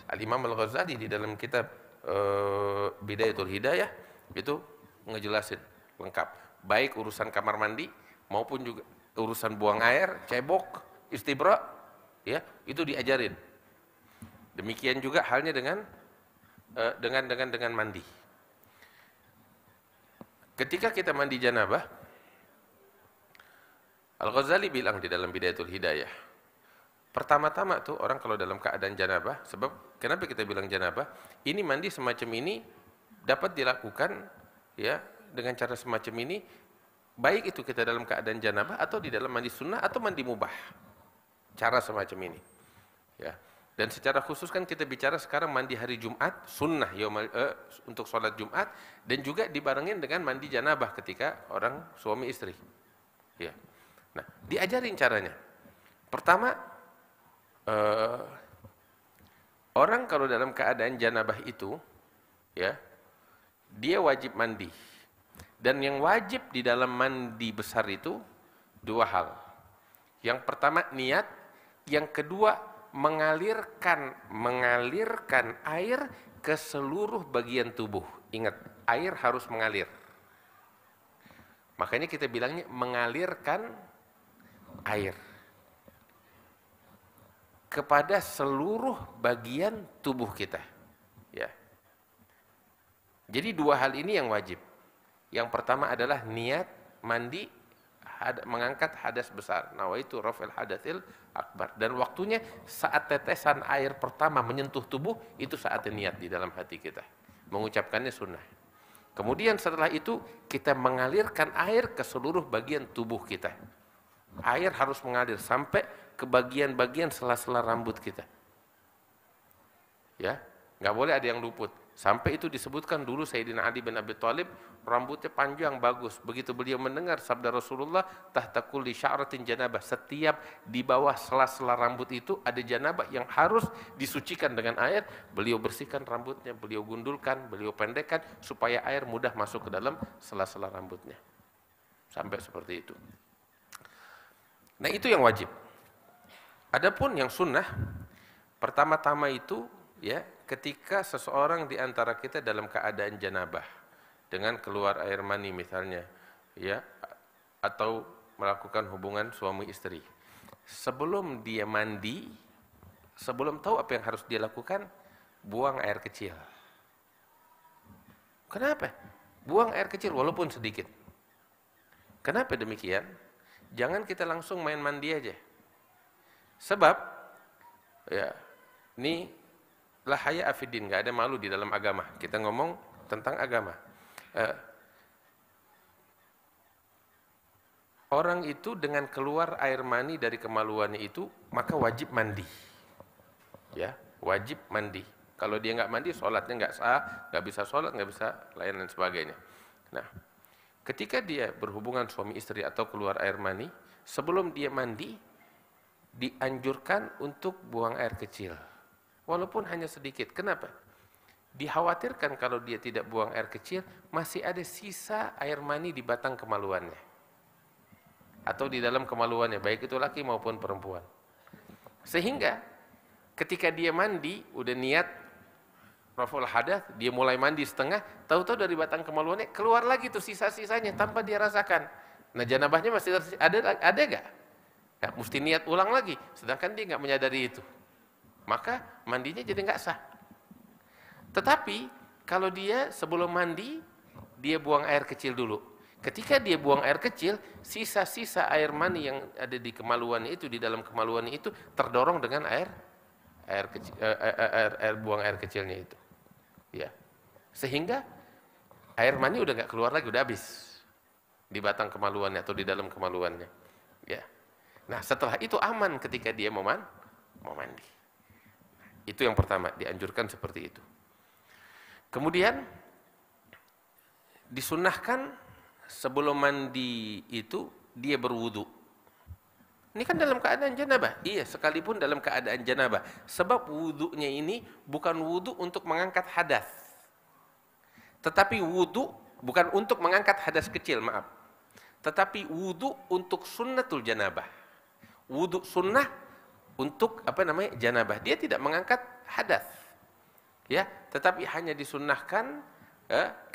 Al-Imam Al-Ghazali di dalam kitab Bidayatul Hidayah itu ngejelasin lengkap, baik urusan kamar mandi maupun juga urusan buang air, cebok, istibra, ya, itu diajarin. Demikian juga halnya dengan mandi. Ketika kita mandi janabah, Al-Ghazali bilang di dalam Bidayatul Hidayah, pertama-tama tuh orang kalau dalam keadaan janabah, sebab kenapa kita bilang janabah? Ini mandi semacam ini dapat dilakukan ya dengan cara semacam ini, baik itu kita dalam keadaan janabah atau di dalam mandi sunnah atau mandi mubah. Cara semacam ini. Ya. Dan secara khusus kan kita bicara sekarang mandi hari Jumat, sunnah untuk sholat Jumat, dan juga dibarengin dengan mandi janabah ketika orang suami istri. Ya. Nah, diajarin caranya. Pertama, orang kalau dalam keadaan janabah itu, ya, dia wajib mandi. Dan yang wajib di dalam mandi besar itu dua hal. Yang pertama niat, yang kedua mengalirkan air ke seluruh bagian tubuh. Ingat, air harus mengalir. Makanya kita bilangnya mengalirkan air kepada seluruh bagian tubuh kita. Ya. Jadi dua hal ini yang wajib. Yang pertama adalah niat mandi mengangkat hadas besar. Nawaitu raf'il hadatsil akbar. Dan waktunya saat tetesan air pertama menyentuh tubuh, itu saatnya niat di dalam hati kita. Mengucapkannya sunnah. Kemudian setelah itu kita mengalirkan air ke seluruh bagian tubuh kita. Air harus mengalir sampai ke bagian-bagian sela-sela rambut kita. Ya, nggak boleh ada yang luput. Sampai itu disebutkan dulu Sayyidina Ali bin Abi Thalib rambutnya panjang bagus. Begitu beliau mendengar sabda Rasulullah, tahta kulli sya'ratin janabah, setiap di bawah sela-sela rambut itu ada janabah yang harus disucikan dengan air. Beliau bersihkan rambutnya, beliau gundulkan, beliau pendekkan supaya air mudah masuk ke dalam sela-sela rambutnya. Sampai seperti itu. Nah, itu yang wajib. Adapun yang sunnah, pertama-tama itu ya, ketika seseorang di antara kita dalam keadaan janabah dengan keluar air mani misalnya, ya, atau melakukan hubungan suami istri. Sebelum dia mandi, sebelum tahu apa yang harus dia lakukan, buang air kecil. Kenapa? Buang air kecil walaupun sedikit. Kenapa demikian? Jangan kita langsung main mandi aja. Sebab ya, ini la haya afidin, nggak ada malu di dalam agama. Kita ngomong tentang agama. Orang itu dengan keluar air mani dari kemaluannya itu, maka wajib mandi. Ya, wajib mandi. Kalau dia nggak mandi, sholatnya nggak sah, nggak bisa sholat, nggak bisa lain dan sebagainya. Nah, ketika dia berhubungan suami istri atau keluar air mani, sebelum dia mandi, dianjurkan untuk buang air kecil. Walaupun hanya sedikit. Kenapa? Dikhawatirkan kalau dia tidak buang air kecil, masih ada sisa air mani di batang kemaluannya. Atau di dalam kemaluannya, baik itu laki maupun perempuan. Sehingga ketika dia mandi, udah niat raf'ul hadath, dia mulai mandi setengah, tahu-tahu dari batang kemaluannya keluar lagi tuh sisa-sisanya tanpa dia rasakan. Nah, janabahnya masih ada enggak? Ya, mesti niat ulang lagi, sedangkan dia nggak menyadari itu. Maka mandinya jadi nggak sah. Tetapi kalau dia sebelum mandi, dia buang air kecil dulu. Ketika dia buang air kecil, sisa-sisa air mani yang ada di kemaluannya itu, di dalam kemaluannya itu terdorong dengan air buang air kecilnya itu. Ya. Sehingga air mani udah nggak keluar lagi, udah habis di batang kemaluannya atau di dalam kemaluannya. Ya. Nah, setelah itu aman ketika dia mau mandi. Itu yang pertama, dianjurkan seperti itu. Kemudian disunnahkan sebelum mandi itu dia berwudu. Ini kan dalam keadaan janabah. Iya, sekalipun dalam keadaan janabah. Sebab wudunya ini bukan wudu untuk mengangkat hadas. Tetapi wudu bukan untuk mengangkat hadas kecil, maaf. Tetapi wudu untuk sunnatul janabah. Wudu sunnah untuk janabah. Dia tidak mengangkat hadas. Ya, tetapi hanya disunnahkan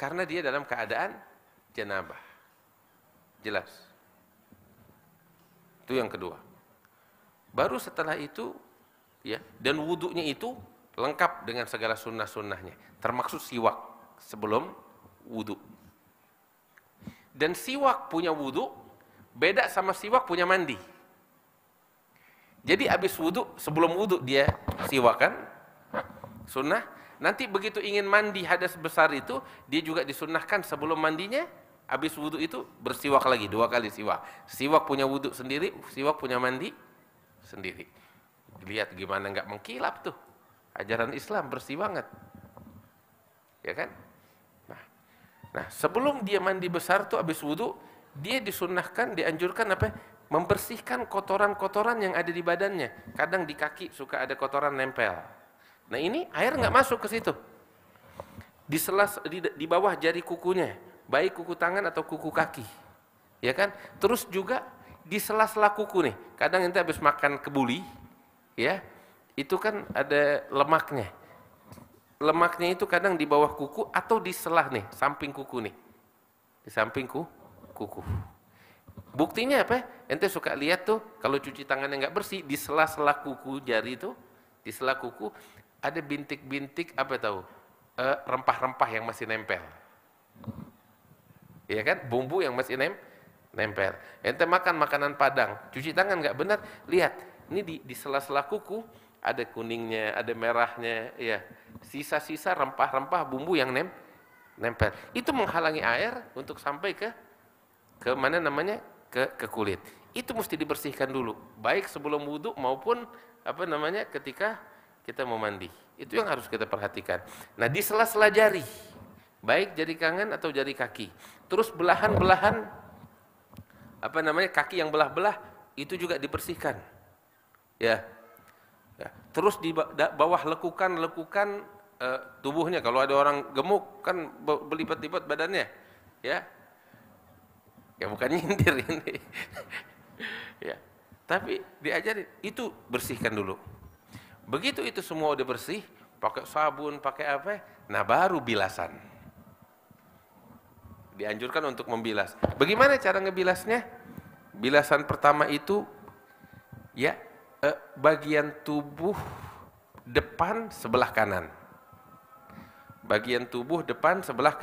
karena dia dalam keadaan janabah. Jelas. Itu yang kedua. Baru setelah itu, ya, dan wudunya itu lengkap dengan segala sunnah-sunnahnya, termaksud siwak sebelum wudu. Dan siwak punya wudu beda sama siwak punya mandi. Jadi habis wudu, sebelum wudu dia siwakan, sunnah. Nanti begitu ingin mandi hadas besar itu, dia juga disunnahkan sebelum mandinya, habis wudu itu bersiwak lagi, 2 kali siwak. Siwak punya wudu sendiri, siwak punya mandi sendiri. Lihat gimana nggak mengkilap tuh. Ajaran Islam bersih banget. Ya kan? Nah, sebelum dia mandi besar tuh habis wudu, dia disunnahkan, dianjurkan apa? Membersihkan kotoran-kotoran yang ada di badannya. Kadang di kaki suka ada kotoran nempel. Nah, ini air nggak masuk ke situ. Di bawah jari kukunya, baik kuku tangan atau kuku kaki. Ya kan? Terus juga di sela-sela kuku nih. Kadang ente habis makan kebuli, ya. Itu kan ada lemaknya. Lemaknya itu kadang di bawah kuku atau di selah nih, samping kuku nih. Di samping kuku. Buktinya apa? Ente suka lihat tuh kalau cuci tangannya nggak bersih, di sela-sela kuku jari itu, di sela kuku ada bintik-bintik apa tahu? Rempah-rempah yang masih nempel. Ya kan? Bumbu yang masih nempel. Ente makan makanan Padang, cuci tangan nggak benar, lihat. Ini di sela-sela kuku ada kuningnya, ada merahnya, ya. Sisa-sisa rempah-rempah bumbu yang nempel. Itu menghalangi air untuk sampai ke mana namanya? Ke kulit. Itu mesti dibersihkan dulu, baik sebelum wudu maupun apa namanya ketika kita mau mandi. Itu yang harus kita perhatikan. Nah, di sela-sela jari, baik jari tangan atau jari kaki. Terus belahan-belahan apa namanya kaki yang belah-belah itu juga dibersihkan. Ya. Terus di bawah lekukan tubuhnya, kalau ada orang gemuk kan berlipat-lipat badannya, ya bukan nyindir ini. Ya, tapi diajarin itu bersihkan dulu. Begitu itu semua udah bersih, pakai sabun, pakai apa? Nah, baru bilasan. Dianjurkan untuk membilas. Bagaimana cara ngebilasnya? Bilasan pertama itu, ya, bagian tubuh depan sebelah kanan. Bagian tubuh depan sebelah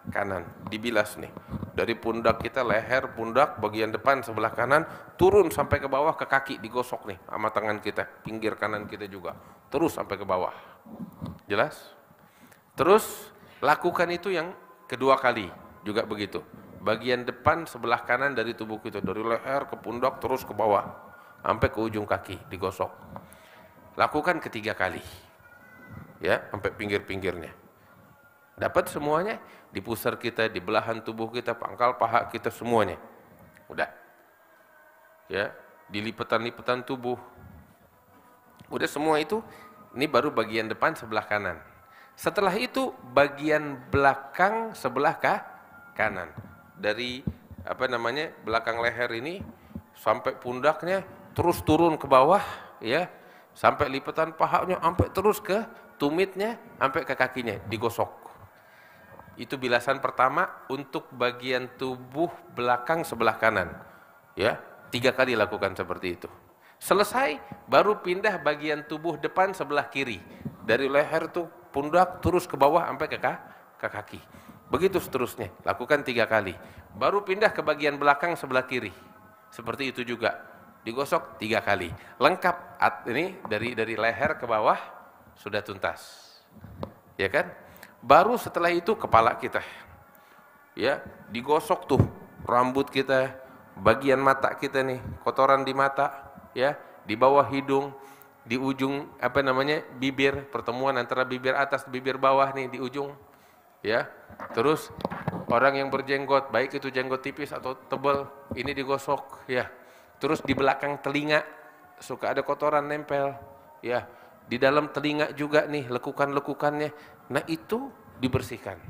kanan dibilas nih. Dari pundak kita, leher, pundak, bagian depan sebelah kanan, turun sampai ke bawah ke kaki, digosok nih sama tangan kita, pinggir kanan kita juga, terus sampai ke bawah. Jelas? Terus lakukan itu yang kedua kali, juga begitu. Bagian depan sebelah kanan dari tubuh kita, dari leher ke pundak, terus ke bawah, sampai ke ujung kaki, digosok. Lakukan ketiga kali, ya, sampai pinggir-pinggirnya. Dapat semuanya, di pusar kita, di belahan tubuh kita, pangkal paha kita, semuanya. Udah. Ya, di lipatan-lipatan tubuh. Udah semua itu, ini baru bagian depan sebelah kanan. Setelah itu, bagian belakang sebelah kanan. Dari, apa namanya, belakang leher ini, sampai pundaknya, terus turun ke bawah, ya, sampai lipatan pahanya, sampai terus ke tumitnya, sampai ke kakinya, digosok. Itu bilasan pertama untuk bagian tubuh belakang sebelah kanan. Ya, 3 kali lakukan seperti itu. Selesai, baru pindah bagian tubuh depan sebelah kiri. Dari leher tuh pundak terus ke bawah sampai ke kaki. Begitu seterusnya, lakukan 3 kali. Baru pindah ke bagian belakang sebelah kiri. Seperti itu juga, digosok 3 kali. Lengkap ini dari leher ke bawah sudah tuntas. Ya kan? Baru setelah itu kepala kita, ya, digosok tuh rambut kita, bagian mata kita nih, kotoran di mata, ya, di bawah hidung, di ujung apa namanya bibir, pertemuan antara bibir atas bibir bawah nih di ujung, ya. Terus orang yang berjenggot, baik itu jenggot tipis atau tebal, ini digosok, ya. Terus di belakang telinga suka ada kotoran nempel, ya. Di dalam telinga juga nih lekukan-lekukannya. Nah, itu dibersihkan.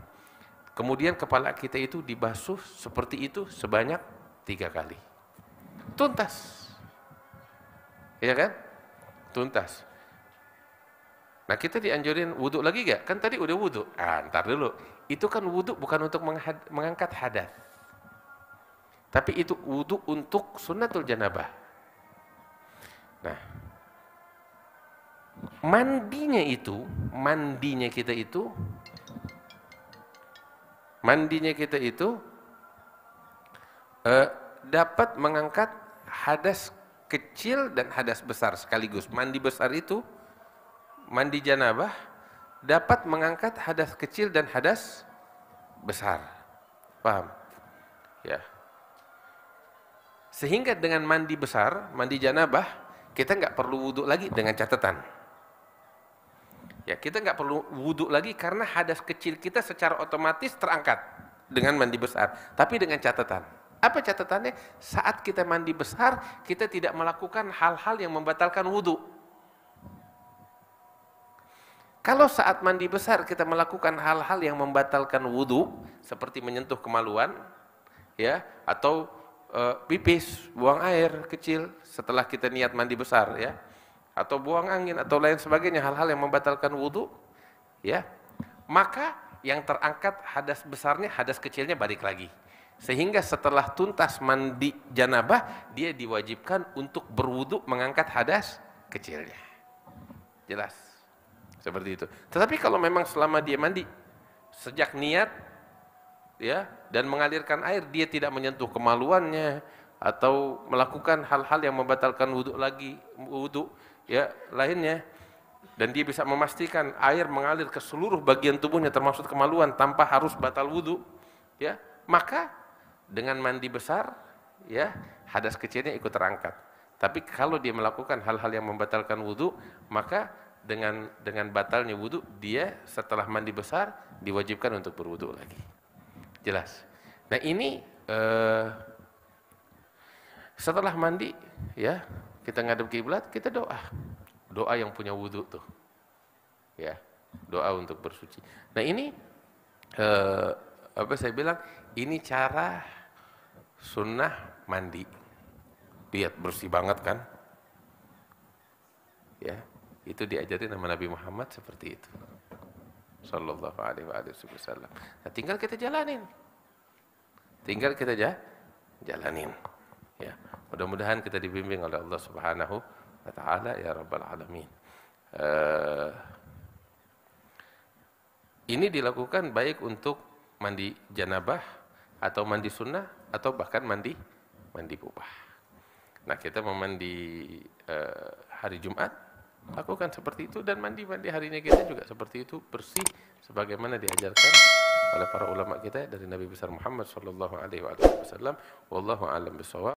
Kemudian kepala kita itu dibasuh seperti itu sebanyak 3 kali. Tuntas. Ya kan? Tuntas. Nah kita dianjurin wudhu lagi gak? Kan tadi udah wudhu. Ntar dulu. Itu kan wudhu bukan untuk mengangkat hadas. Tapi itu wudhu untuk sunnatul janabah. Nah, mandinya kita itu dapat mengangkat hadas kecil dan hadas besar sekaligus. Mandi besar itu, mandi janabah, dapat mengangkat hadas kecil dan hadas besar. Paham? Ya. Sehingga dengan mandi besar, mandi janabah, kita nggak perlu wudhu lagi dengan catatan. Ya, kita nggak perlu wudhu lagi karena hadas kecil kita secara otomatis terangkat dengan mandi besar. Tapi dengan catatan. Apa catatannya? Saat kita mandi besar, kita tidak melakukan hal-hal yang membatalkan wudhu. Kalau saat mandi besar kita melakukan hal-hal yang membatalkan wudhu, seperti menyentuh kemaluan, ya, atau pipis, buang air kecil setelah kita niat mandi besar, ya, atau buang angin atau lain sebagainya, hal-hal yang membatalkan wudhu, ya, maka yang terangkat hadas besarnya, hadas kecilnya balik lagi. Sehingga setelah tuntas mandi janabah, dia diwajibkan untuk berwudu mengangkat hadas kecilnya. Jelas? Seperti itu. Tetapi kalau memang selama dia mandi, sejak niat, ya, dan mengalirkan air, dia tidak menyentuh kemaluannya, atau melakukan hal-hal yang membatalkan wudu, ya, lainnya, dan dia bisa memastikan air mengalir ke seluruh bagian tubuhnya termasuk kemaluan tanpa harus batal wudu, ya, maka dengan mandi besar, ya, hadas kecilnya ikut terangkat. Tapi kalau dia melakukan hal-hal yang membatalkan wudu, maka dengan batalnya wudu, dia setelah mandi besar diwajibkan untuk berwudu lagi. Jelas? Nah ini setelah mandi, ya, kita ngadep kiblat, kita doa yang punya wudu tuh, ya, doa untuk bersuci. Nah ini apa saya bilang? Ini cara sunnah mandi. Lihat bersih banget kan? Ya, itu diajarin sama Nabi Muhammad seperti itu. Sallallahu alaihi wasallam. Nah, tinggal kita jalanin. Jalanin. Ya, mudah-mudahan kita dibimbing oleh Allah Subhanahu wa taala ya rabbal alamin. Ini dilakukan baik untuk mandi janabah atau mandi sunnah atau bahkan mandi mubah. Nah, kita memandi hari Jumat, lakukan seperti itu, dan mandi harinya kita juga seperti itu, bersih sebagaimana diajarkan oleh para ulama kita dari Nabi besar Muhammad sallallahu alaihi wasallam. Wallahu a'lam bishawab.